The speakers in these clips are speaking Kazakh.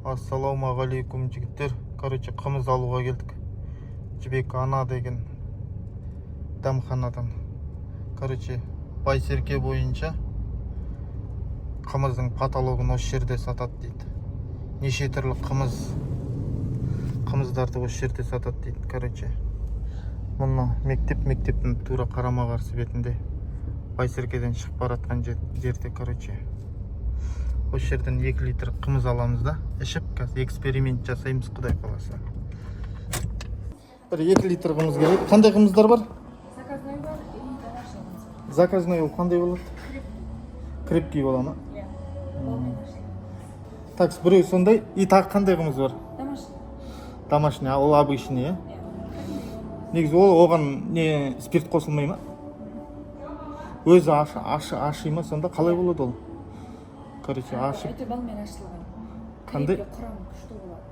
Ассалаумағалейкум жігіттер. Короче, қымыз алуға келдік. Жібек ана деген дәмханадан. Короче, Байсерке бойынша қымыздың каталогын осы жерде сатады дейді. Неше түрлі қымыздарды осы жерде сатады дейді. Короче, мұны мектептің тура қарама қарсы бетінде Байсеркеден шығып баратқан жерде, короче. Осы жерден 2 литр қымыз аламыз да, ішіп, қазір эксперимент жасаймыз, құдай қаласа. Бір 2 литр қымыз керек. Қандай қымыздар бар? Заказной бар и домашний қымыз. Заказной ол қандай болады? Крепкий бола ма? Иә. Так, біреу сондай. И тағы қандай қымыз бар? Домашний. Домашний, ол обычный, иә? Негізі ол оған не спирт қосылмай ма? Өзі аши ма, сонда қалай болады ол? Короче, ашып. Өте балмен ашылған. Қандай? Құрам күшті болады.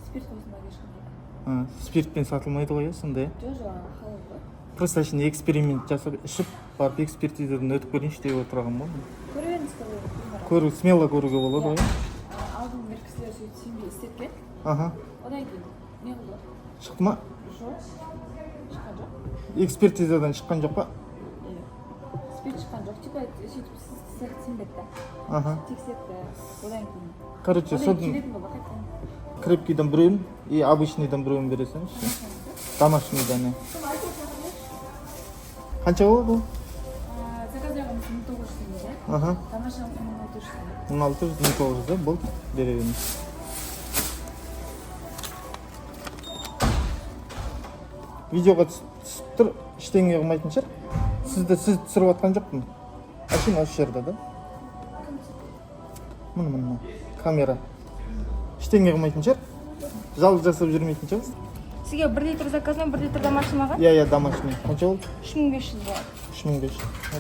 Спирт қосылмайды ешқандай. Спиртпен сатылмайды ғой, сондай. Жоқ, халал ғой. Просто үшін эксперимент жасап, ішіп, барып экспертизадан өтіп көрейінші деп отырған болдым. Көре беріңіз қалай. Смело көруге болады ғой. Алдын бір кісілер сөйтіп сенбей істеткен. Аха. Одан кейін не болды? Шықты ма? Жоқ. Шыққан жоқ. Экспертизадан шыққан жоқ па? Спирт шыққан жоқ. Типа сөйтіп сенбеді. Аха. Тексерді. Одан кейін. Короче, содан келетін болды қайтадан. крепкийдан біреуін и обычныйдан біреуін бересің. Домашнийдан. Қанша болады ол? Заказной қымыз 1900 теңге. Аха. Домашний қымыз 1600 теңге. 1600-1900 да, болды. Бере беріңіз. Видеоға түсіп тұр, ештеңе қылмайтын шығар. Сіз түсіріп атқан жоқпын. Ашын осы жерде да. Мұны камера. Ештеңе қылмайтын шығар. Жалғыз жасап жүрмейтін шығар. Сізге 1 литр заказной, 1 литр домашний ма? Иә, домашний. Қанша болды? 3500 болады. 3500.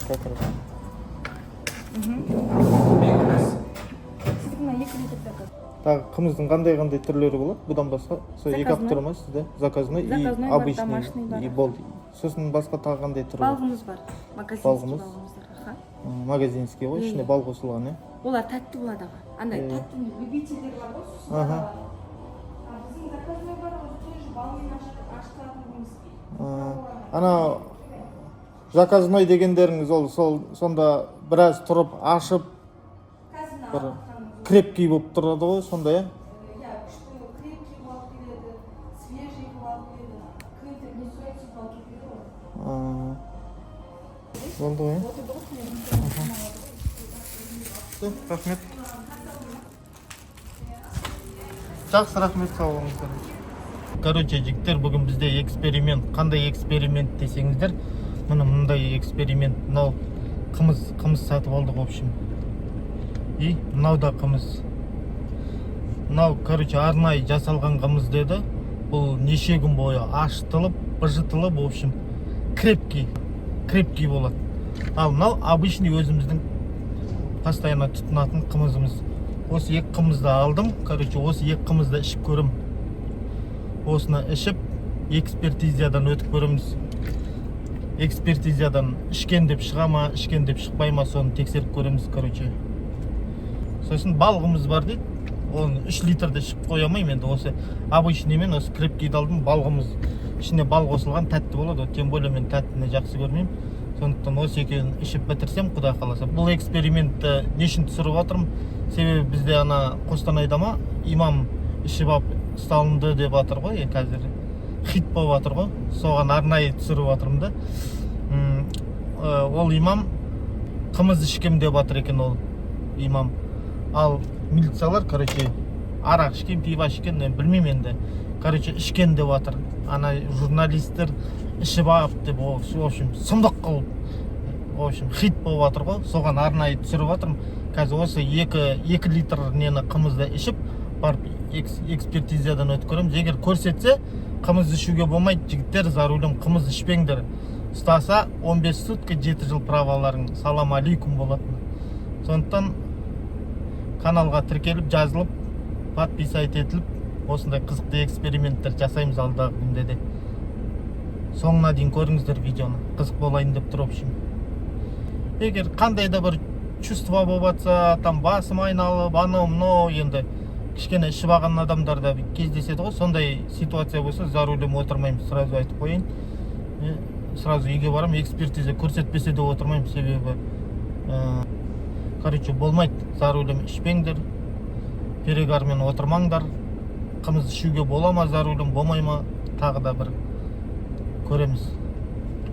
Как раз. Сіздікі мына 2 литр заказ. Тағы қымыздың қандай түрлері болады? Бұдан басқа сол 2 апта тұр ма сізде? Заказной и обычный и болды. Сосын басқа тағы қандай түрі бар? Балғымыз бар. Балғымыз? Балғымыздар. Магазинский ғой, ішіне бал қосылған, иә? Олар тәтті болады аға. Андай тәтті любительдер бар ғой. Аха. Біздің заказной бар, тоже балмен ашытатын қымыз. Ана заказной дегендеріңіз ол сонда біраз тұрып ашып бір крепкий болып тұрады ғой, сонда, иә? Иә, күшті крепкий болып келеді, свежий болып келеді, крепкий не суретсіз болып келеді ғой. Болды ғой, иә? Рахмет. Жақсы, рахмет, сау болыңыздар. Короче, жігіттер, бүгін бізде эксперимент. Қандай эксперимент десеңіздер, мұндай эксперимент. Мынау қымыз сатып алдық, в общем. И мынау да қымыз. Мынау, короче, арнайы жасалған қымыз деді. Бұл неше күн бойы ашытылып, быжытылып, в общем, крепкий болады. Ал мынау обычный өзіміздің постоянно тұтынатын қымызымыз. Осы 2 қымызды алдым. Короче, осы 2 қымызды ішіп көрім. Осыны ішіп, экспертизадан өтіп көреміз. Экспертизадан ішкен деп шыға ма, ішкен деп шықпай ма, соны тексеріп көреміз, короче. Сосын балғымыз бар дейді. Оны 3 литрді ішіп қоямайым енді. Осы обычный мен осы крепкийді алдым. Балғымыз ішіне бал қосылған тәтті болады. Тем более мен тәттіні жақсы көрмеймін. Сондықтан осы екеуін ішіп бітірсем, құдай қаласа. Бұл экспериментті нешін түсіріп отырмын? Себебі бізде ана Қостанайда ма имам ішіп алып ұсталынды деп жатыр ғой, қазір хит болып жатыр ғой. Соған арнайы түсіріп отырмын да. Ол имам қымыз ішкем деп жатыр екен, ол имам. Ал милициялар, короче, арақ ішкен, пиво ішкен, білмеймін енді. Короче, ішкен деп жатыр. Ана журналистер ішіп алып деп, в общем, сұмдық қылып, в общем, хит болып жатыр ғой. Соған арнайы түсіріп жатырмын. Қазір осы 2 литр нені қымызды ішіп, барып экспертизадан өтіп көреміз. Егер көрсетсе, қымыз ішуге болмайды, жігіттер, за рулем қымыз ішпеңдер. Ұстаса 15 сутка 7 жыл праваларың салам алейкум болатын. Сондықтан каналға тіркеліп, жазылып, подписать етіліп, осындай қызықты эксперименттер жасаймыз алдағы күнде де. Соңына дейін көріңіздер видеоны. Қызық болайын деп тұр, в общем. Егер қандай да бір чувство болып жатса, там басым айналып, анау-мынау, енді кішкене ішіп алған адамдарда кездеседі ғой, сондай ситуация болса за рулем отырмаймын, сразу айтып қояйын. Сразу үйге барам, экспертиза көрсетпесе де отырмаймын, себебі короче болмайды. За рулем ішпеңдер, перегармен отырмаңдар. Қымыз ішуге бола ма, за рулем болмай ма, тағы да бір көреміз.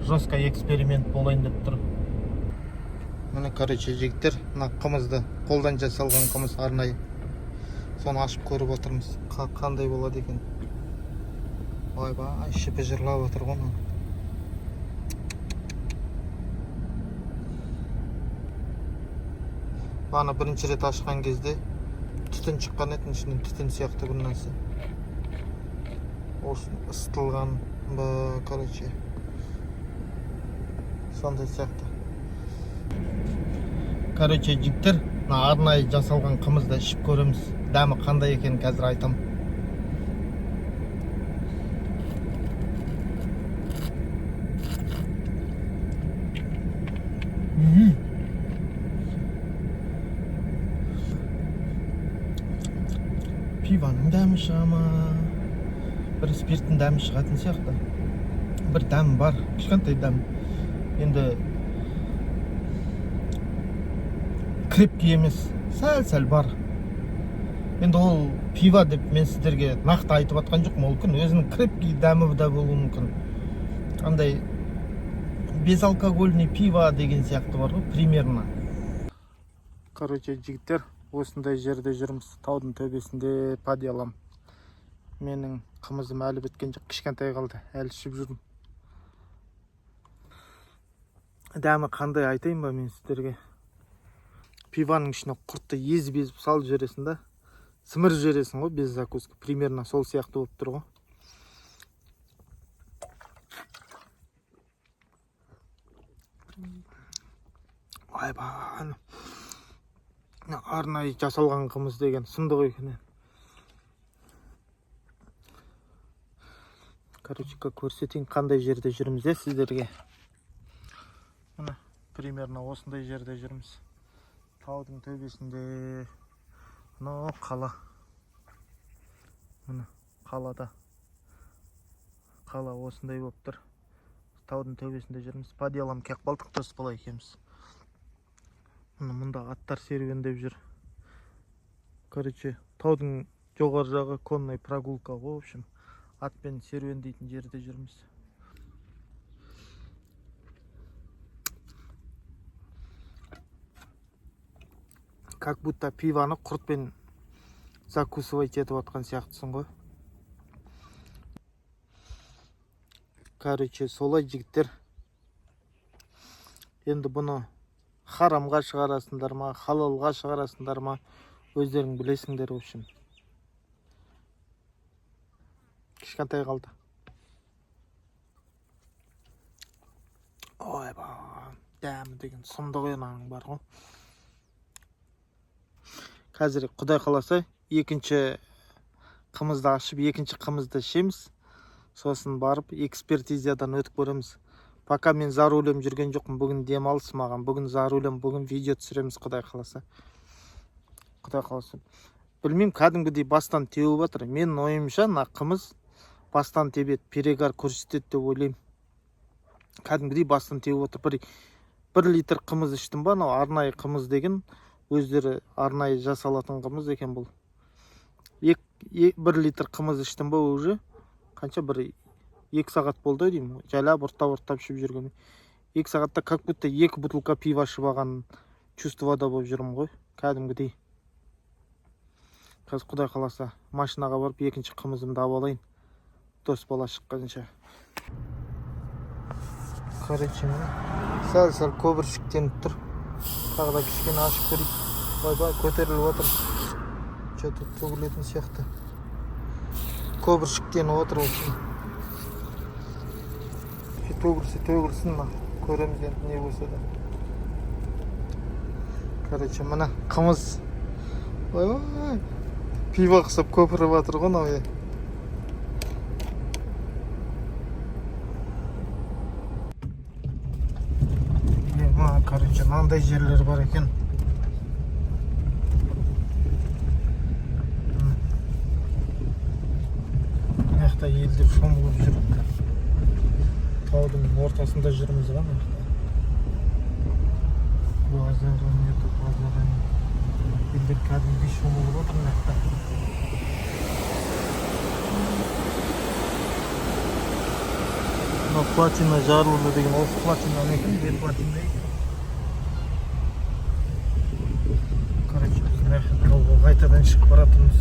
Жестко эксперимент болайын деп тұр. Міне, короче, жігіттер, мына қымызды қолдан жасалған қымыз арнайы. Соны ашып көріп отырмыз. Қандай болады екен. Ойбай, шипі жырлап отыр ғой. Бана бірінші рет ашқан кезде түтін шыққан еді, ішінен түтін сияқты бір нәрсе. Осы ысытылған ба, короче. Сондай сияқты. Короче, жігіттер, арнайы жасалған қымызды ішіп көреміз. Дәмі қандай екенін қазір айтам. Пиваның дәмі шыға ма? Бір спирттің дәмі шығатын сияқты. Бір дәм бар, кішкентай дәм. Енді крепкий емес, сәл-сәл бар. Енді ол пива деп мен сіздерге нақты айтып атқан жоқ, мүмкін өзінің крепкий дәмі да болуы мүмкін. Андай безалкогольный пива деген сияқты бар ғой, примерно. Короче, жігіттер, осындай жерде жүрміз, таудың төбесінде подиялам. Менің қымызым әлі біткен жоқ, кішкентай қалды, әлі ішіп жүрмін. Дәмі қандай айтайын ба мен сіздерге? Пиваның ішіне құртты езіп салып жібересің да, сіміріп жібересің ғой, без закуски. Примерно сол сияқты болып тұр ғой. Айбай, арнайы жасалған қымыз деген сынды ғой екен. Короче, көрсетейін қандай жерде жүрміз сіздерге. Мына примерно осындай жерде жүрміз. Таудың төбесінде. Мына қала. Мына қалада. Қала осындай болып тұр. Таудың төбесінде жүрміз. Подиялам Кекбалтық Тосбала екеміз. Мұнда аттар серуендеп жүр. Короче, таудың жоғар жағы конный прогулка ғой, в общем, атпен серуендейтін жерде жүрміз. Как будто пиваны құртпен закусывать етіп атқан сияқтысың ғой. Короче, солай жігіттер. Енді бұны харамға шығарасыңдар ма, халалға шығарасыңдар ма, өздерің білесіңдер, в общем. Кішкентай қалды. Ойба, дәмі деген сұмды қойнаның бар ғой. Қазір құдай қаласа, екінші қымызды ашып, екінші қымызды ішеміз. Сосын барып, экспертизадан өтіп көреміз. Пока мен за рулем жүрген жоқпын, бүгін демалыс маған. Бүгін за рулем, бүгін видео түсіреміз, құдай қаласа. Құдай қаласа. Білмеймін, кәдімгідей бастан теуіп жатыр. Мен ойымша, мына қымыз бастан тебеді, перегар көрсетеді деп ойлаймын. Кәдімгідей бастан теуіп отыр. Бір литр қымыз іштім ба, арнайы қымыз деген, өздері арнайы жасалатын қымыз екен бұл. Бір литр қымыз іштім ба уже, қанша бір 2 сағат болды деймін, жайлап ұрттап ішіп жүрген. 2 сағатта как будто 2 бутылка пива ішіп алған чувствода болып жүрмін ғой, кәдімгідей. Қазір құдай қаласа машинаға барып екінші қымызымды алып алайын, дос бала шыққанша. Короче, сәл-сәл көбіршіктеніп тұр. Тағы да кішкене ашып көрейік. Ойбай, көтеріліп отыр. Что-то төгілетін сияқты. Көбіршіктеніп отыр осы. Төгілсін ма? Көреміз енді не болса да. Короче, мына қымыз. Ой, пива қысып көпіріп жатыр ғой мынау. Короче, мынандай жерлер бар екен. жақта елдер шомылып жүр. Таудың ортасында жүрміз ғой мына жақта. Базар нету, базар. Елдер кәдімгідей шомылып отыр мына жақта. Мына платина жарылды деген осы платина екен, бел платина екен. Короче, біз мына жолға қайтадан шығып баратырмыз.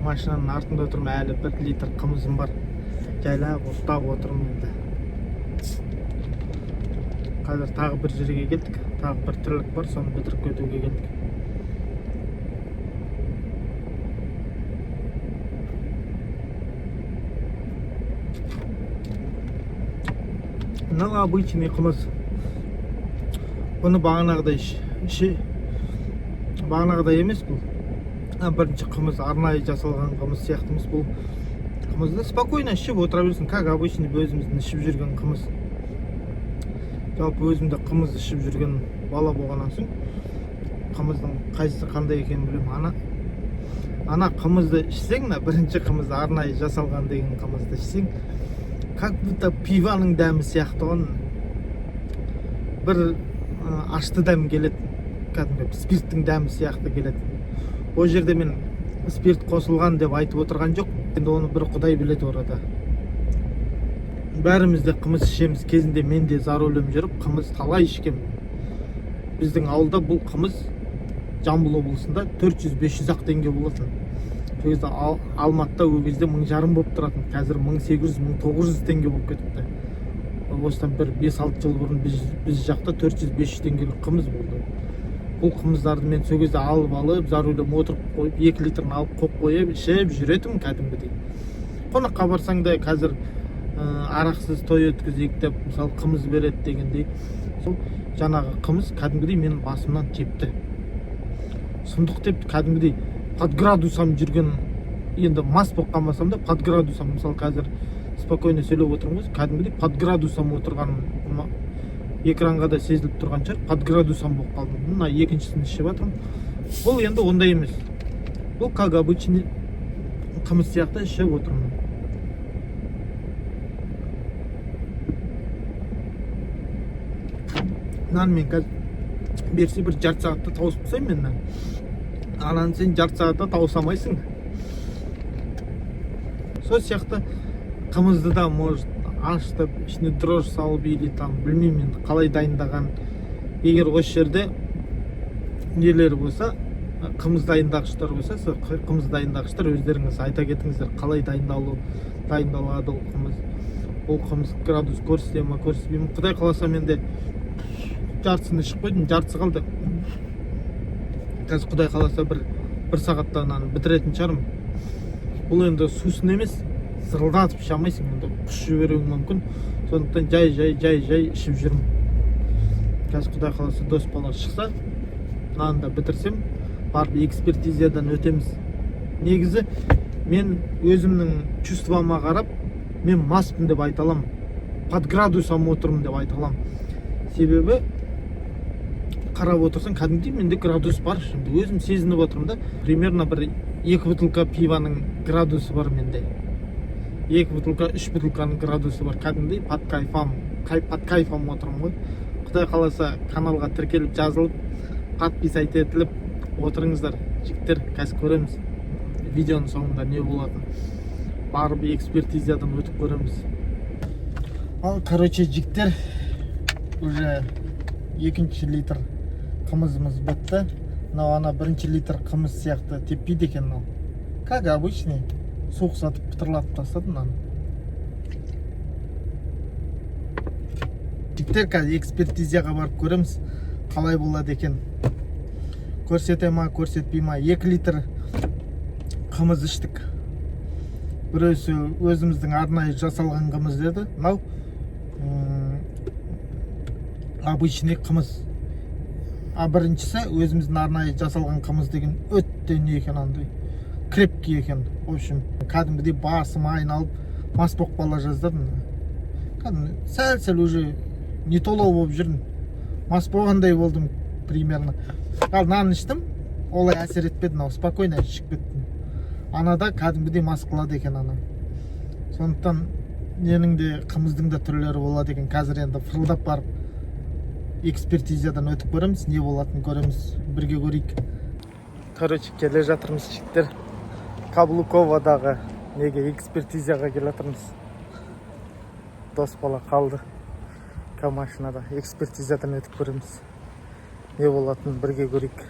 Машинаның артында отырмын, әлі 1 литр қымызым бар. Жайлап ұстап отырмын енді. Қазір тағы бір жерге келдік. Тағы бір тірлік бар, соны бітіріп кетуге келдік. Мынау обычный қымыз. Бұны бағанағыдай бағанағыдай емес бұл. Бірінші қымыз арнайы жасалған қымыз сияқты емес бұл. Қымызды спокойно ішіп отыра берсін, как обычный өзіміздің ішіп жүрген қымыз. Жалпы өзімді қымыз ішіп жүрген бала болғаннан соң қымыздың қайсысы қандай екенін білемін. Ана қымызды ішсең, бірінші қымызды арнайы жасалған деген қымызды ішсең, как будто пиваның дәмі сияқты оған бір ашты дәм келеді, кәдімгі спирттің дәмі сияқты келеді. Ол жерде мен спирт қосылған деп айтып отырған жоқ, енді оны бір құдай біледі орада. Бәріміз де қымыз ішеміз, кезінде мен де зар өлем жүріп қымыз талай ішкем. Біздің ауылда бұл қымыз Жамбыл облысында 400-500 теңге болатын. Сол кезде Алматыда ол кезде 1500 болып тұратын. Қазір 1800-1900 теңге болып кетіпті. Осыдан бір 5-6 жыл бұрын біз жақта 400-500 теңгелік қымыз болды. Бұл қымыздарды мен сол кезде алып, зар өлем отырып қойып, 2 литрін алып қойып қойып, ішіп жүретім кәдімгідей. Қонаққа барсаң да қазір арақсыз той өткізейік деп, мысалы қымыз береді дегендей. Сол жаңағы қымыз кәдімгідей менің басымнан тепті. Сұмдық тепті, кәдімгідей под градусам жүрген, енді мас болып қалмасам да под градусам, мысалы қазір спокойно сөйлеп отырмын ғой, кәдімгідей под градусам отырған, экранға да сезіліп тұрған шығар, под градусам болып қалдым. Мына екіншісін ішіп жатырмын. Бұл енді ондай емес. Бұл как обычный қымыз сияқты ішіп отырмын. Нан мен қазір берсе бір жарты сағатта тауысып қойсайын мен. Анан сен жарты сағатта тауысамайсың. Сол сияқты қымызды да может ашытып, ішіне дрожь салып или там білмеймін енді қалай дайындаған. Егер осы жерде нелер болса, қымыз дайындағыштар болса, сол қымыз дайындағыштар өздеріңіз айта кетіңіздер, қалай дайындалады ол қымыз. Ол қымыз градус көрсете ме, көрсетпей ме. Құдай қаласа менде жартысын ішіп қойдым, жартысы қалды. Қазір құдай қаласа бір сағаттан бітіретін шығармын. Бұл енді сусын емес, сырылдатып іше алмайсың, енді құш жіберуің мүмкін. Сондықтан жай ішіп жүрмін. Қазір құдай қаласа дос бала шықса, мынаны да бітірсем, барып экспертизадан өтеміз. Негізі мен өзімнің чувствома қарап, мен маспын деп айта аламын. Под градусам отырмын деп айта аламын. Себебі қарап отырсаң, кәдімгідей менде градус бар. Өзім сезініп отырмын да, примерно бір 2 бутылка пиваның градусы бар менде. 2 бутылка, 3 бутылканың градусы бар. Кәдімгідей под кайфам отырмын ғой. Құдай қаласа каналға тіркеліп, жазылып, подписать етіліп отырыңыздар. Жігіттер, қазір көреміз. Видеоның соңында не болатын. Барып экспертизадан өтіп көреміз. Короче, жігіттер, уже 2 литр қымызымыз бітті. Мынау ана 1 литр қымыз сияқты теппейді екен мынау. Как обычный, суық сатып пытырлатып тастады мынаны. Жігіттер, қазір экспертизаға барып көреміз, қалай болады екен. Көрсете ма, көрсетпей ма. 2 литр қымыз іштік. Біреусі өзіміздің арнайы жасалған қымыз деді. Мынау обычный қымыз. Біріншісі өзіміздің арнайы жасалған қымыз деген өтте не екен, андай крепкий екен. В общем, кәдімгідей басым айналып, мас болып бала жаздадым. Сәл уже не толау болып жүрдім. Мас болғандай болдым примерно. Ал нан іштім, олай әсер етпеді, мынау спокойно ішіп кеттім. Анада кәдімгідей мас қылады екен анам. Сондықтан ненің де қымыздың да түрлері болады екен. Қазір енді фырылдап барып экспертизадан өтіп көреміз, не болатынын көреміз, бірге көрейік. Короче, келе жатырмыз жігіттер. Каблуковадағы неге экспертизаға келе жатырмыз. Дос бала қалды машинада, экспертизадан өтіп көреміз, не болатынын бірге көрейік.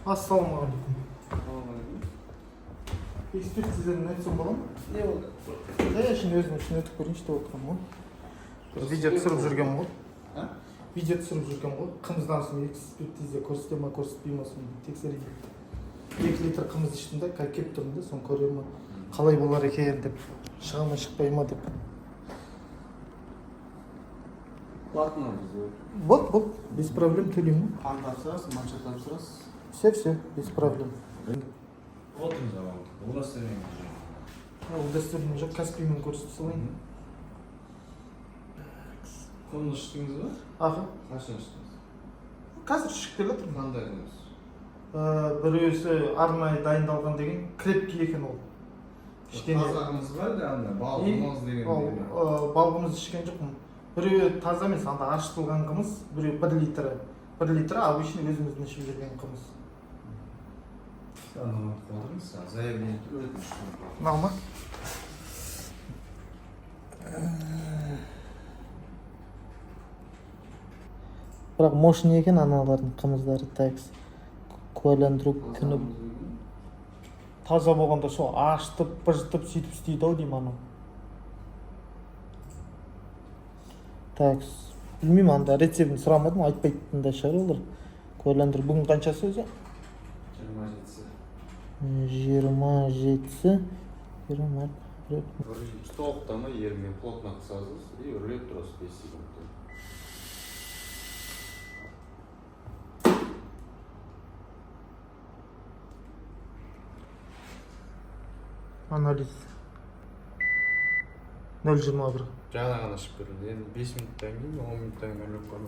Ассалаумағалейкум. Экспертизадан өтсем бола ма? Не болды? Я үшін өзім үшін өтіп көрейінші деп отырмын ғой. Видео түсіріп жүрген ғой. Видео түсіріп жүрген ғой. Қымыздан соң экспертиза көрсете ма, көрсетпей ма, соны тексерейін. 2 литр қымыз іштім да, кеп тұрмын да, соны көре ма, қалай болар екен деп, шыға ма, шықпай ма деп. Платно бізде. Бол, без проблем төлеймін. Қан тапсырасыз, манша тапсырасыз. Все, без проблем. Отырыңыз ағам, удостоверение жоқ. Удостоверение жоқ, Каспиймен көрсетіп салайын. Қолында іштіңіз ба? Аға. Қашан іштіңіз? Қазір ішіп келе жатырмын. Қандай қымыз? Біреусі арнайы дайындалған деген крепкий екен ол. Таза қымыз ба әлде андай балғымыз деген не? Балғымыз ішкен жоқпын. Біреуі таза емес, анда ашытылған қымыз, біреуі 1 литрі. 1 литрі обычный өзіміздің ішіп жүрген қымыз. Ананы қылдыңыз, заявление өтініш. Мынау ма? Бірақ мощный екен аналардың қымыздары, такс. Куәландыру күні таза болғанда сол ашытып, быжытып, сөйтіп істейді ау деймін анау. Такс. Білмеймін, анда рецептін сұрамадым, айтпайтын да шығар олар. Куәландыру бүгін қаншасы өзі? 27-сі. Тоқтама ермен плотно қысасыз и үрлеп тұрасыз 5 секунд. Анализ 0,21. Жаңа ғана шығып берілді. Енді 5 минуттан кейін, 10 минуттан кейін үрлеп қойып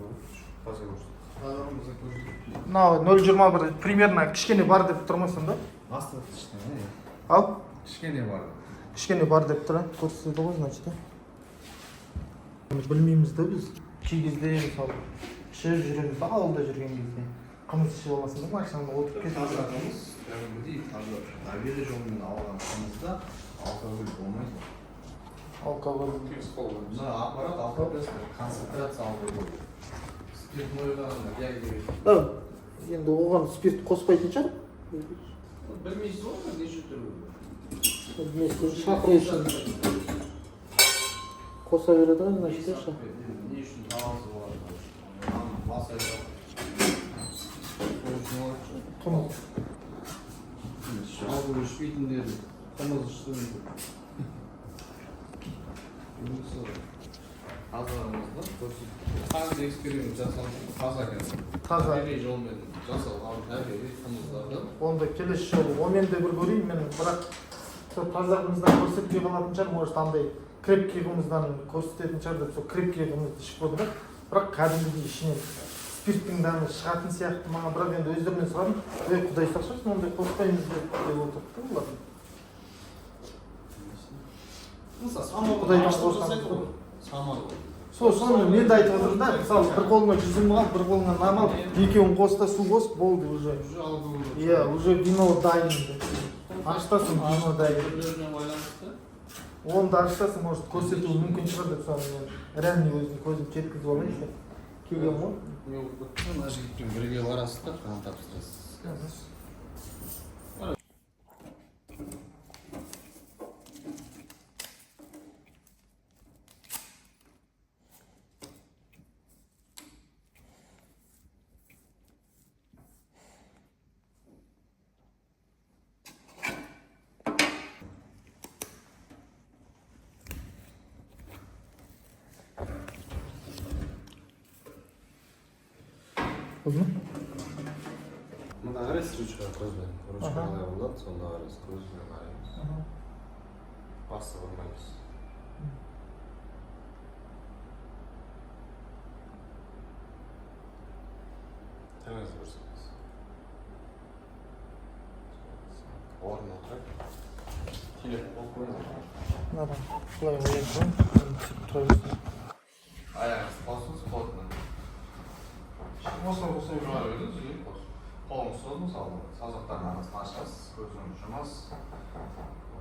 қазір көрсетіп. Мынау 0,21 примерно кішкене бар деп тұрмасын да? Астықты іштің, Ал? кішкене бар. Кішкене бар деп тұр, көрсетеді ғой, значит. Білмейміз да біз. Кей кезде мысалы ішіп жүреміз, ауылда жүрген кезде. Қымыз ішіп аласың да, машинаны отырып кетіп Таза кәдімгідей таза табиғи жолмен алған қымызда алкоголь болмайды. алкоголь. Мына аппарат алкоголь концентрация алкоголь. Спиртное я Да, енді оған спирт қоспайтын шығар. білмейсіз ғой, неше түрлі. Вместе шақыру үшін қоса береді ғой, значит, Не үшін таласы болады? Бас айтады. қымыз. Алкоголь ішпейтіндер қымыз ішті. Таза қымызды көрсетіп. Қандай эксперимент жасалды? Таза екен. Таза. Табиғи жолмен жасалған табиғи қымыздарды. Онда келесі жолы онымен де бір көрейін мен, бірақ сол таза қымыздан көрсетпей қалатын шығар, может андай крепкий қымыздан көрсететін шығар деп сол крепкий қымызды ішіп көрдім да, бірақ кәдімгідей ішінен спирттің дәмі шығатын сияқты маған, бірақ енді өздерінен сұрадым, құдай сақшасын, ондай қоспаймыз деп отырды олар. Құдайдан қорқамыз. Соны мен де айтып отырмын да, мысалы бір қолыңа жүзім ал, бір қолыңа нам ал, екеуін қоста су қосып болды уже. Иә, уже вино дайын. Ашытасың вино дайын. Оны да ашытасың, может көрсетуі мүмкін шығар деп соны мен реально өзім көзім жеткізіп алайын деп келгенмін ғой. Мына жігітпен бірге барасыздар, қан тапсырасыз. Uzun. Мына қарайсыз ручка көзбен. Ручка қалай болады, сонда қарайсыз, көзбен қараймыз. Басты ұрмаймыз. Тіліңізді көрсетіңіз. Орнына отырып. Телефон қойып қойыңыз. Надо. Былай оянсаң, тұра берсін. Аяғыңызды қосыңыз, плотно. Осылай тұра беріңіз, үйін қос. Қолыңызды созыңыз, алдыңыз. Саусақтардың арасын ашасыз, көзіңізді жұмасыз.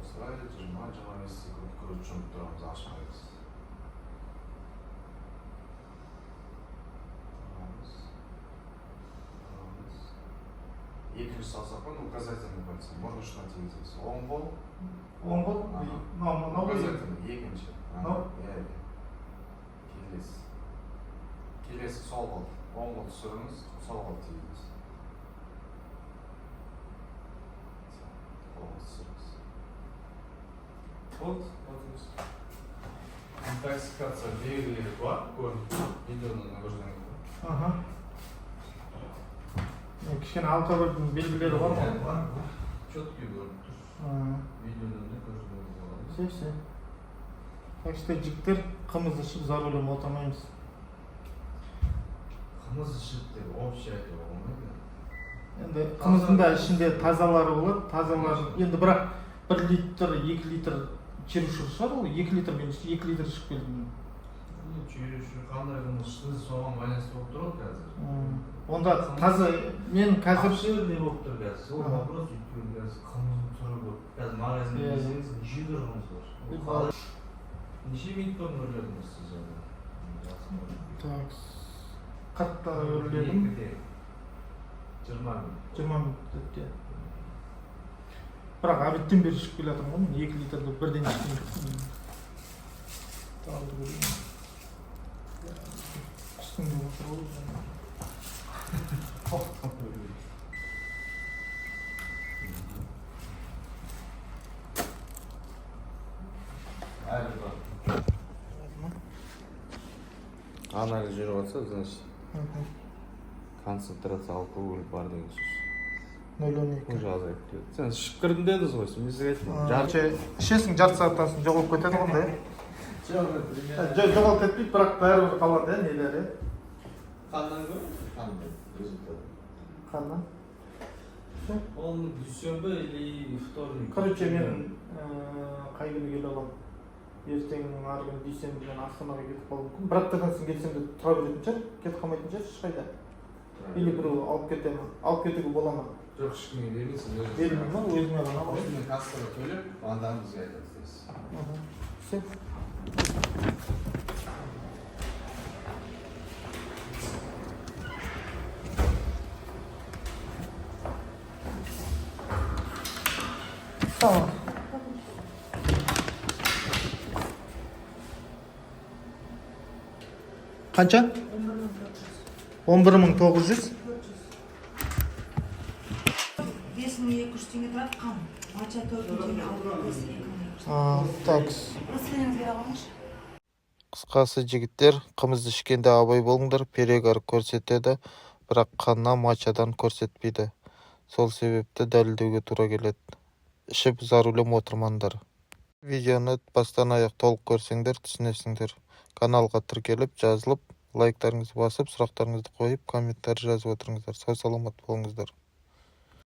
Осылай 20-25 секунд көзді жұмып тұрамыз, ашпаймыз. Екінші саусақпен указательный пальцем мұрын ұшына тигізесіз. Оң қол. Оң қол? Указательный, екінші. Келесі. Келесі сол қол. Оң қол түсіріңіз, сол қол тигізесіз. Қолыңыз түсіріңіз. Вот, отырыңыз. Интоксикация белгілері бар, көрініп видеоны нагруждение. Ага. Кішкене алкогольдің белгілері бар ма? Бар. Четкий көрініп тұр. Видеоны нагруждение болады. Все. Так что жігіттер қымыз ішіп за рулем отырмаймыз. Қымыз ішіп деп общий айтуға болмайды. Енді қымыздың да ішінде тазалары болады. Тазалары енді бірақ 1 литр, 2 литр черуші шығар ол. 2 литр мен 2 литр ішіп келдім. Черуші қандай қымыз іштіңіз соған байланысты болып тұр ғой қазір. Онда таза мен қазір Обширный болып тұр қазір. Сол вопрос өйткені қазір қымыздың түрі көп. Қазір магазинде десеңіз неше түрлі қымыз бар. Неше минут бұрын өрледіңіз сіз оны? Так. Қатта өрледім. 20 минут. 20 минут өтті. Бірақ обедтен бері ішіп келе жатырмын ғой. 2 литрді бірден ішкен жоқпын. Талды көрейін. Үстіңде отыр ғой. Әлі бар. Анализ жүріп жатса, значит, концентрация алкоголь бар деген сөз. 0,12. Уже азайып келеді. Сен ішіп кірдім дедіңіз ғой, мен сізге айттым. Ішесің жарты сағаттан соң жоғалып кетеді ғой, жоғалып кетпейді, бірақ бәрібір қалады, нелері. Қаннан көріңіз? Қандай результат? Қаннан? Он дүйсенбі или вторник? Короче, мен қай күні келе аламын? Ертең ары күні дүйсенбіден Астанаға кетіп қалуым мүмкін. Бір аптадан соң келсем де тұра беретін шығар, кетіп қалмайтын шығар, ешқайда. Или біреу алып кете ма? Алып кетуге бола ма? Жоқ, ешкімге бермейсің. Бермеймін ма? Өзіме ғана ма? Өзіме кассаға төлеп, анда бізге айтасыз. Все. Tamam. Қанша? 11.900. 5200 теңге тұрады қан. Матча 4 теңге Так. Расценкаңызды бере алыңызшы. Қысқасы жігіттер, қымызды ішкенде абай болыңдар, перегар көрсетеді, бірақ қаннан матчадан көрсетпейді. Сол себепті дәлелдеуге тура келеді. Ішіп за рулем отырмаңдар. Видеоны бастан аяқ толық көрсеңдер, түсінесіңдер. Каналға тіркеліп, жазылып, лайктарыңызды басып, сұрақтарыңызды қойып, комментарий жазып отырыңыздар. Сау саламат болыңыздар.